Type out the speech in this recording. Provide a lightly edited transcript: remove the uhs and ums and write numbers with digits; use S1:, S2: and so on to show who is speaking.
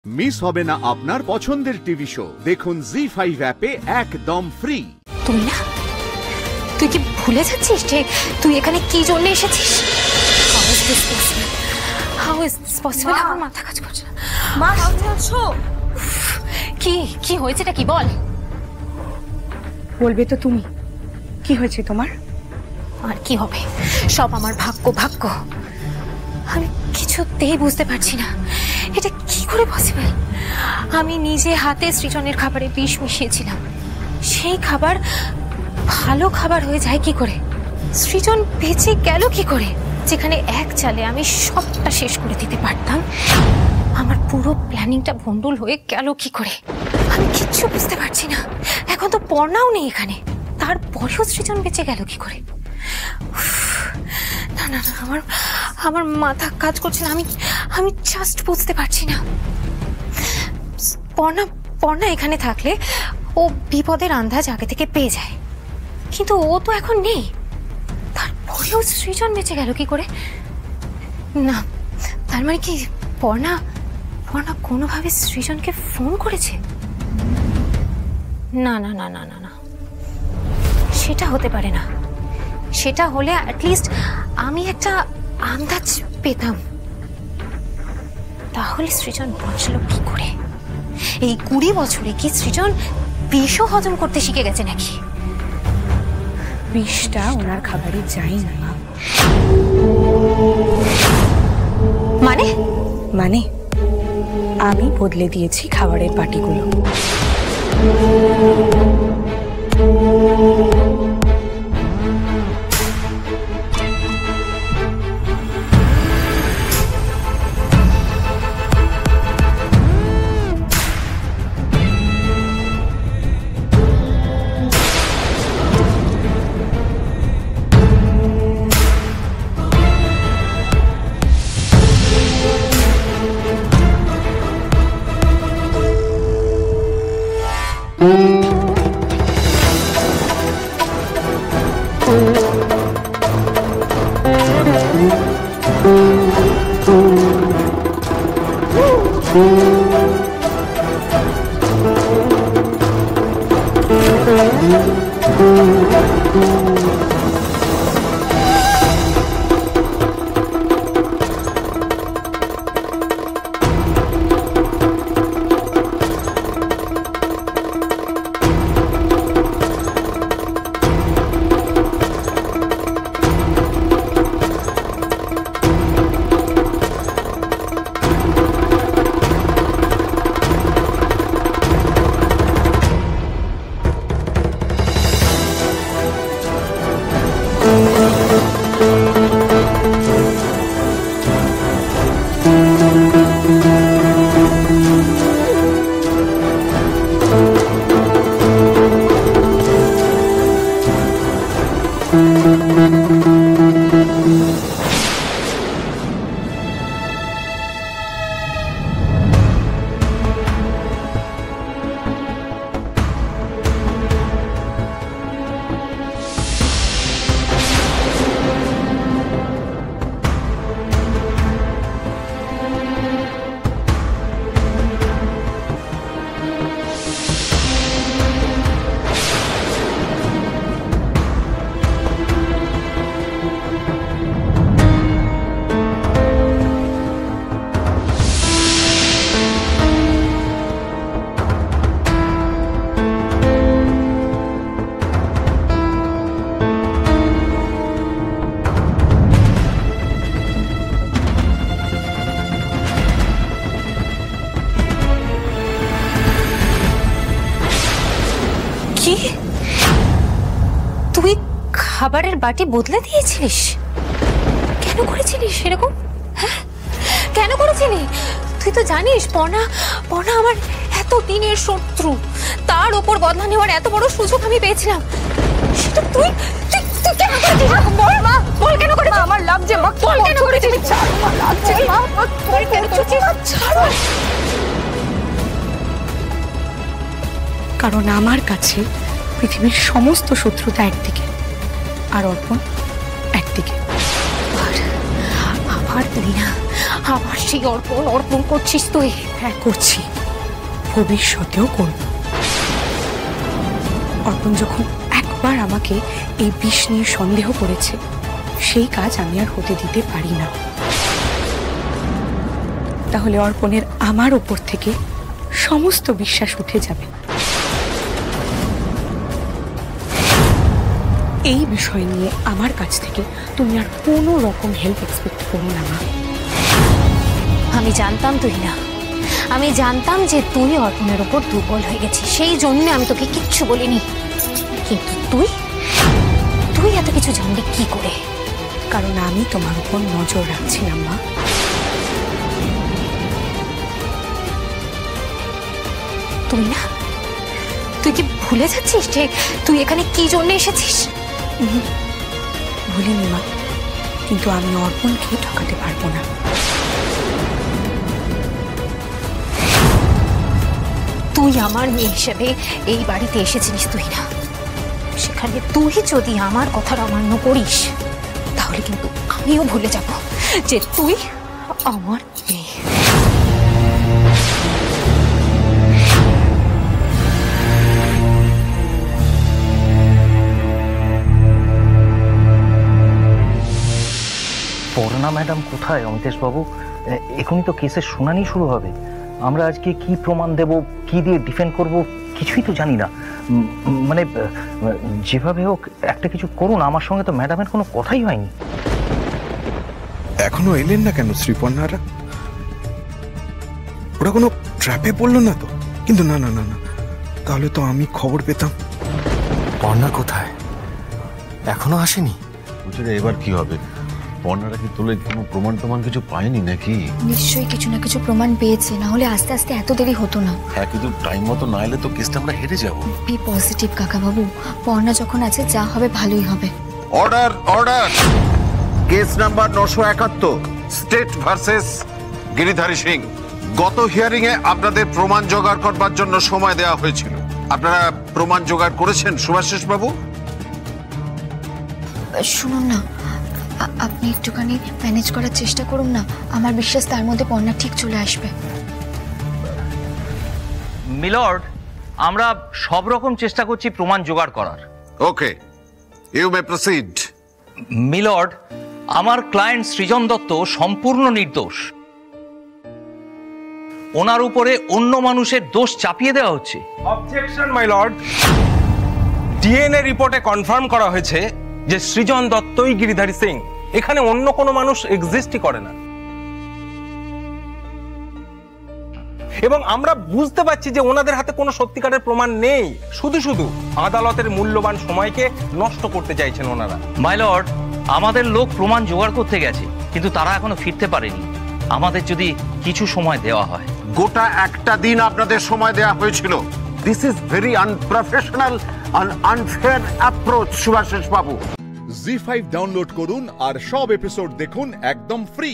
S1: Miss হবে না আপনার পছন্দের টিভি শো। দেখুন জি5 অ্যাপে একদম ফ্রি।
S2: তুই না, তুই কি ভুলে যাচ্ছিস যে তুই এখানে কি জন্য এসেছিস? How is this possible? আমার মাথা কাজ করছে না। মা আছো? কি হয়েছেটা কি বল?
S3: বলবে তো তুমি, কি হয়েছে তোমার?
S2: আর কি হবে, সব আমার ভাগ্য। আমি কিছুতেই বুঝতে পারছি না এটা কি করে পসিবল। আমি নিজে হাতে সৃজনের খাবারে বিষ মিশিয়েছিলাম, সেই খাবার ভালো খাবার হয়ে যায় কি করে? সৃজন বেঁচে গেল কি করে? যেখানে এক চালে আমি সবটা শেষ করে দিতে পারতাম, আমার পুরো প্ল্যানিংটা ভন্ডুল হয়ে গেল কি করে? আমি কিচ্ছু বুঝতে পারছি না। এখন তো পর্ণাও নেই এখানে, তারপরেও সৃজন বেঁচে গেল কি করে? না, আমার মাথা কাজ করছে না। আমি জাস্ট বুঝতে পারছি না। পর্ণা এখানে থাকলে ও বিপদের আন্দাজ আগে থেকে পেয়ে যায়, কিন্তু ও তো এখন নেই, তারপরেও সৃজন বেঁচে গেল কি করে? না, তার মানে কি পর্ণা কোনোভাবে সৃজনকে ফোন করেছে? না, সেটা হতে পারে না। সেটা হলে অ্যাটলিস্ট আমি একটা আন্দাজ পেতাম। তাহলে সৃজন বাঁচল কি করে? এই 20 বছরে কি সৃজন বিষও হজম করতে শিখে গেছে নাকি?
S3: বিষটা ওনার খাবারে যায় না। মানে আমি বদলে দিয়েছি খাবারের বাটিগুলো।
S2: তুই খাবারের বাটি বদলে দিয়েছিলিস? কেন করেছিলিস এরকম? হ্যাঁ, কেন করেছিলি? তুই তো জানিস পর্ণা আমার এত দিনের শত্রু, তার ওপর বদলা নেওয়ার এত বড় সুযোগ আমি পেয়েছিলাম, সেটা তুই কেন করেছিস? বল মা, বল কেন করেছিস? আমার লাগছে মা, বল কেন করেছিস? ছাড় মা, লাগছে মা, বল কেন করেছিস? ছাড়।
S3: কারণ আমার কাছে পৃথিবীর সমস্ত শত্রুতা একদিকে, আর অর্পণ একদিকে।
S2: আবার তুই না আবার সেই অর্পণ অর্পণ করছিস তুই?
S3: হ্যাঁ করছি, ভবিষ্যতেও করব। অর্পণ যখন একবার আমাকে এই বিষ নিয়ে সন্দেহ করেছে, সেই কাজ আমি আর হতে দিতে পারি না। তাহলে অর্পণের আমার ওপর থেকে সমস্ত বিশ্বাস উঠে যাবে। এই বিষয় নিয়ে আমার কাছ থেকে তুমি আর কোনো রকম হেল্প এক্সপেক্ট করো না মা।
S2: আমি জানতাম তুই না, আমি জানতাম যে তুই অর্পণের ওপর দুর্বল হয়ে গেছিস, সেই জন্য আমি তোকে কিচ্ছু বলিনি। কিন্তু তুই তুই এত কিছু জানলি কি করে?
S3: কারণ আমি তোমার উপর নজর রাখছিলাম মা।
S2: তুই না, তুই কি ভুলে যাচ্ছিস যে তুই এখানে কি জন্য এসেছিস?
S3: ভুলিনি মা, কিন্তু আমি অর্পণকে ঠকাতে পারবো না।
S2: তুই আমার মেয়ে হিসেবে এই বাড়িতে এসেছিলিস তুই না, সেখানে তুই যদি আমার কথার অমান্য করিস তাহলে কিন্তু আমিও ভুলে যাব যে তুই আমার মেয়ে।
S4: পর্ণা ম্যাডাম কোথায় অমিতেশ বাবু? এখনই তো কেসের শুনানি শুরু হবে। আমরা আজকে কি প্রমাণ দেব, কি দিয়ে ডিফেন্ড করব, কিছুই তো জানি না। মানে যেভাবে হোক একটা কিছু করুন। আমার সঙ্গে তো ম্যাডামের কোনো কথাই হয়নি।
S5: এখনো এলেন না কেন শ্রীপর্ণারা? ওরা কোনো ট্র্যাপে পড়লো না তো? কিন্তু না না না না, তাহলে তো আমি খবর পেতাম।
S6: পর্ণা কোথায়? এখনো আসেনি?
S7: বুঝলে এবার কি হবে? পর্ণারা কি তোলে কোনো প্রমাণ টমান কিছু পায়নি নাকি?
S8: নিশ্চয়ই কিছু না কিছু প্রমাণ পেয়েছে, না হলে আস্তে আস্তে এত দেরি হতো না।
S7: হ্যাঁ, কিন্তু টাইম মতো না এলে তো কেসটা আমরা হেরে যাব।
S8: বি পজিটিভ কাকাবাবু, পর্ণা যখন আছে যা হবে ভালোই হবে।
S1: Order order. Case number 971 state versus Giridhari Singh. গত হিয়ারিং এ আপনাদের প্রমাণ জোগাড় করবার জন্য সময় দেওয়া হয়েছিল। আপনারা প্রমাণ জোগাড় করেছেন সুভাষিস বাবু?
S8: শুনুন না, আপনি একটুখানি ম্যানেজ করার চেষ্টা করুন না। আমার বিশ্বাস তার মধ্যে পর্ণা ঠিক চলে আসবে।
S4: মিলর্ড, আমরা সব রকম চেষ্টা করছি প্রমাণ জোগাড় করার।
S1: ওকে, ইউ মে প্রসিড।
S4: মিলর্ড, আমার ক্লায়েন্ট সৃজন দত্ত সম্পূর্ণ নির্দোষ। ওনার উপরে অন্য মানুষের দোষ চাপিয়ে দেওয়া হচ্ছে।
S9: Objection my lord. ডিএনএ রিপোর্টে কনফার্ম করা হয়েছে যে সৃজন দত্তই গিরিধারী সিং। এখানে অন্য কোনো মানুষ এক্সিস্টই করে না। এবং আমরা বুঝতে পারছি যে ওনাদের হাতে কোনো সত্যিকারের প্রমাণ নেই, শুধু শুধু আদালতের মূল্যবান সময়কে নষ্ট করতে চাইছেন ওনারা।
S4: মাই লর্ড, আমাদের লোক প্রমাণ জোগাড় করতে গেছে, কিন্তু তারা এখনো ফিরতে পারেনি। আমাদের যদি কিছু সময় দেওয়া হয়।
S1: গোটা একটা দিন আপনাদের সময় দেওয়া হয়েছিল। This is very unprofessional and unfair approach Subhashis বাবু।
S10: জি5 ডাউনলোড করুন আর সব এপিসোড দেখুন একদম ফ্রি।